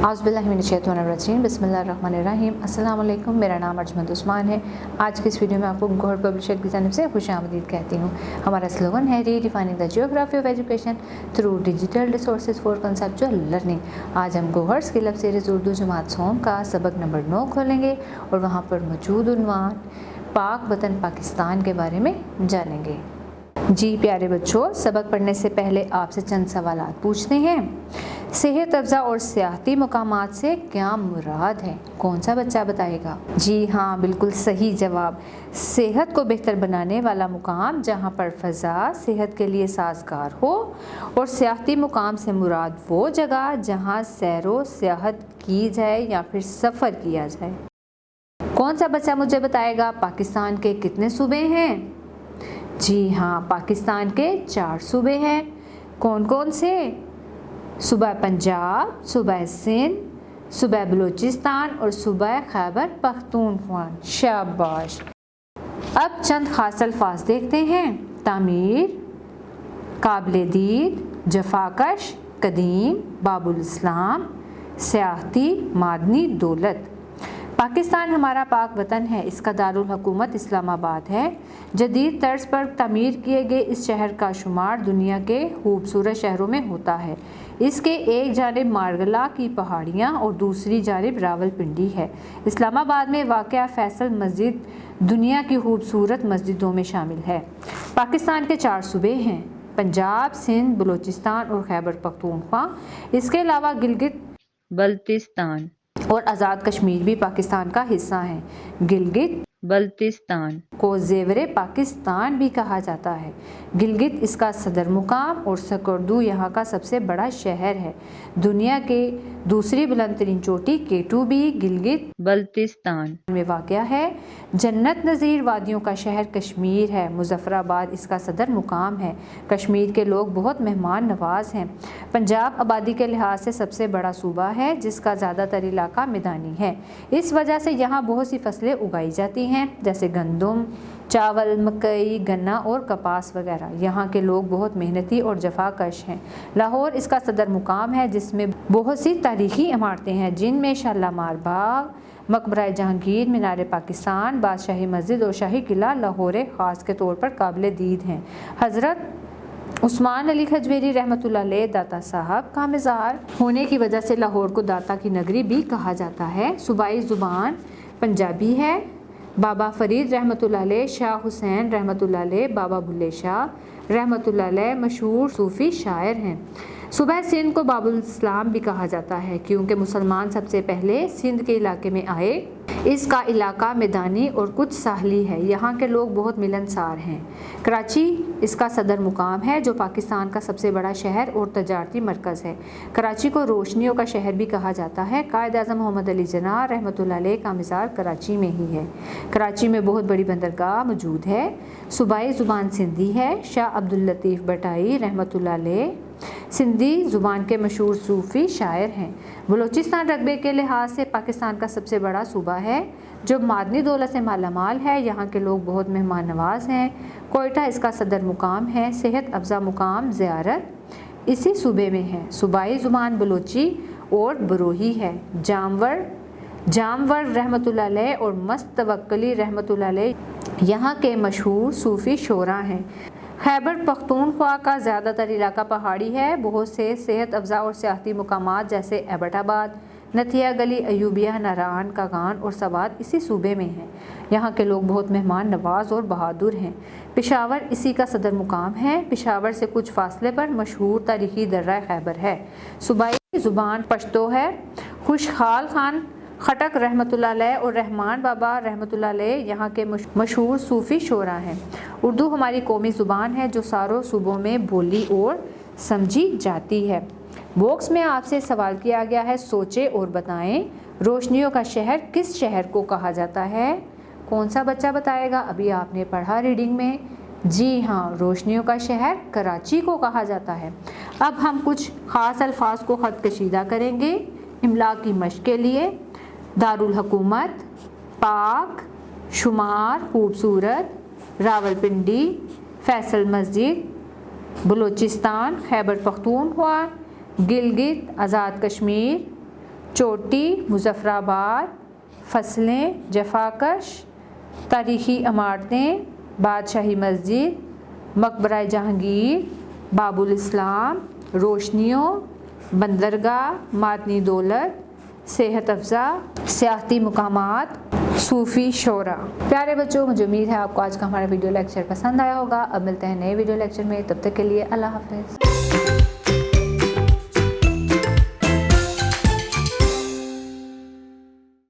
औज़ुबिल्लाहिमिनश्शैतानिर्रजीम बिस्मिल्लाहिर्रहमानिर्रहीम। अस्सलाम वालेकुम। मेरा नाम अर्जमंद उस्मान है। आज की इस वीडियो में आपको गौहर पब्लिशर की जानिब से खुशामदीद कहती हूँ। हमारा स्लोगन है redefining the geography of education through digital resources for conceptual learning. आज हम Gauhar skill of series Urdu जमात सोम का सबक नंबर 9 खोलेंगे और वहाँ पर मौजूद उन्वान पाक वतन पाकिस्तान के बारे में जानेंगे। जी प्यारे बच्चों, सबक पढ़ने से पहले आपसे चंद सवालात पूछते हैं। सेहत अफ़ज़ा और सियाहती मकामात से क्या मुराद है? कौन सा बच्चा बताएगा? जी हाँ, बिल्कुल सही जवाब। सेहत को बेहतर बनाने वाला मुकाम जहाँ पर फ़ज़ा सेहत के लिए साजगार हो, और सियाहती मुकाम से मुराद वो जगह जहाँ सैरो सियाहत की जाए या फिर सफ़र किया जाए। कौन सा बच्चा मुझे बताएगा पाकिस्तान के कितने सूबे हैं? जी हाँ, पाकिस्तान के 4 सूबे हैं। कौन कौन से? सूबा पंजाब, सूबा सिंध, सूबा बलूचिस्तान और सूबा खैबर पख्तूनख्वा। शाबाश। अब चंद खास अल्फाज देखते हैं। तामीर, काबिल दीद, जफाकश, कदीम, बाबुल इस्लाम, सियाहती, मादनी, दौलत। पाकिस्तान हमारा पाक वतन है। इसका दारुल हुकूमत इस्लामाबाद है। जदीद तर्ज पर तमीर किए गए इस शहर का शुमार दुनिया के खूबसूरत शहरों में होता है। इसके एक जानिब मारगला की पहाड़ियाँ और दूसरी जानिब रावलपिंडी है। इस्लामाबाद में वाक़या फैसल मस्जिद दुनिया की खूबसूरत मस्जिदों में शामिल है। पाकिस्तान के 4 सूबे हैं, पंजाब, सिंध, बलूचिस्तान और खैबर पख्तूनख्वा। इसके अलावा गिलगित बल्तिस्तान और आज़ाद कश्मीर भी पाकिस्तान का हिस्सा हैं। गिलगित बल्तिस्तान को ज़ेवरे पाकिस्तान भी कहा जाता है। गिलगित इसका सदर मुकाम और सकर्दू यहाँ का सबसे बड़ा शहर है। दुनिया के दूसरी बुलंद तरीन चोटी केटू भी गिलगित बल्तिस्तान में वाक़या है। जन्नत नज़ीर वादियों का शहर कश्मीर है। मुज़फ़्फ़राबाद इसका सदर मुकाम है। कश्मीर के लोग बहुत मेहमान नवाज हैं। पंजाब आबादी के लिहाज से सबसे बड़ा सूबा है, जिसका ज़्यादातर इलाका मैदानी है। इस वजह से यहाँ बहुत सी फसलें उगाई जाती हैं, जैसे गंदम, चावल, मकई, गन्ना और कपास वगैरह। यहाँ के लोग बहुत मेहनती और जफाकश हैं। लाहौर इसका सदर मुकाम है, जिसमें बहुत सी तारीखी इमारतें हैं, जिनमें शालामार बाग, मकबरा जहांगीर, मीनार पाकिस्तान, बादशाही मस्जिद और शाही किला लाहौर ख़ास के तौर पर काबिल दीद हैं। हज़रत उस्मान अली खजवेरी रहमतुल्लाह अलैह दाता साहब का मज़ार होने की वजह से लाहौर को दाता की नगरी भी कहा जाता है। सूबाई ज़ुबान पंजाबी है। बाबा फरीद रहमतुल्लाह अलैह, शाह हुसैन रहमतुल्लाह अलैह, बाबा बुल्ले शाह रहमतुल्लाह अलैह मशहूर सूफ़ी शायर हैं। सूबा सिंध को बाबुल इस्लाम भी कहा जाता है, क्योंकि मुसलमान सबसे पहले सिंध के इलाके में आए। इसका इलाका मैदानी और कुछ साहली है। यहाँ के लोग बहुत मिलनसार हैं। कराची इसका सदर मुकाम है, जो पाकिस्तान का सबसे बड़ा शहर और तजारती मरकज़ है। कराची को रोशनियों का शहर भी कहा जाता है। कायद आज़म मोहम्मद अली जिन्ना रहमतुल्लाह अलैह का मज़ार कराची में ही है। कराची में बहुत बड़ी बंदरगाह मौजूद है। सूबाई ज़ुबान सिंधी है। शाह अब्दुल लतीफ़ भटाई रहमतुल्लाह अलैह सिंधी ज़ुबान के मशहूर सूफ़ी शायर हैं। बलूचिस्तान रकबे के लिहाज से पाकिस्तान का सबसे बड़ा सूबा है, जो मादनी दौलत से मालामाल है। यहाँ के लोग बहुत मेहमान नवाज हैं। कोयटा इसका सदर मुकाम है। सेहत अफ़ज़ा मुकाम ज़ियारत इसी सूबे में है। सूबाई ज़ुबान बलूची और बरोही है। जामवर रहमतुल्लाह अलैह और मस्त तवक्कली रहमतुल्लाह अलैह यहाँ के मशहूर सूफ़ी शोरा हैं। खैबर पख्तूनख्वा का ज़्यादातर इलाका पहाड़ी है। बहुत से सेहत अफ़ज़ा और सियाहती मुकामात जैसे एबटाबाद, नथिया गली, अयूबिया, नारान, कागान और सवात इसी सूबे में हैं। यहाँ के लोग बहुत मेहमान नवाज और बहादुर हैं। पेशावर इसी का सदर मुकाम है। पेशावर से कुछ फासले पर मशहूर तारीखी दर्रा खैबर है। सूबाई ज़ुबान पश्तो है। खुशहाल खान खटक रहमतुल्लाह अलैह और रहमान बाबा रहमतुल्लाह अलैह यहाँ के मशहूर सूफ़ी शोरा हैं। उर्दू हमारी कौमी ज़ुबान है, जो सारों सूबों में बोली और समझी जाती है। बॉक्स में आपसे सवाल किया गया है, सोचें और बताएं, रोशनियों का शहर किस शहर को कहा जाता है? कौन सा बच्चा बताएगा? अभी आपने पढ़ा रीडिंग में। जी हाँ, रोशनियों का शहर कराची को कहा जाता है। अब हम कुछ ख़ास अल्फाज को ख़त कशीदा करेंगे इमला की मश्क के लिए। दारुल हुकूमत, पाक, शुमार, खूबसूरत, रावलपिंडी, फैसल मस्जिद, बलूचिस्तान, खैबर पख्तूनख्वा, गिलगित, आज़ाद कश्मीर, چوٹی مظفرآباد، فصلیں جفاکش، تاریخی عمارتیں بادشاہی مسجد، مقبرہ جہانگیر، باب الاسلام، روشنیوں، بندرگاہ، معدنی دولت، صحت افزا، سیاحتی مقامات، صوفی شورا۔ پیارے بچوں، مجھے امید ہے آپ کو آج کا ہمارا ویڈیو لیکچر پسند آیا ہوگا۔ اب ملتے ہیں نئے ویڈیو لیکچر میں، تب تک کے لیے اللہ حافظ۔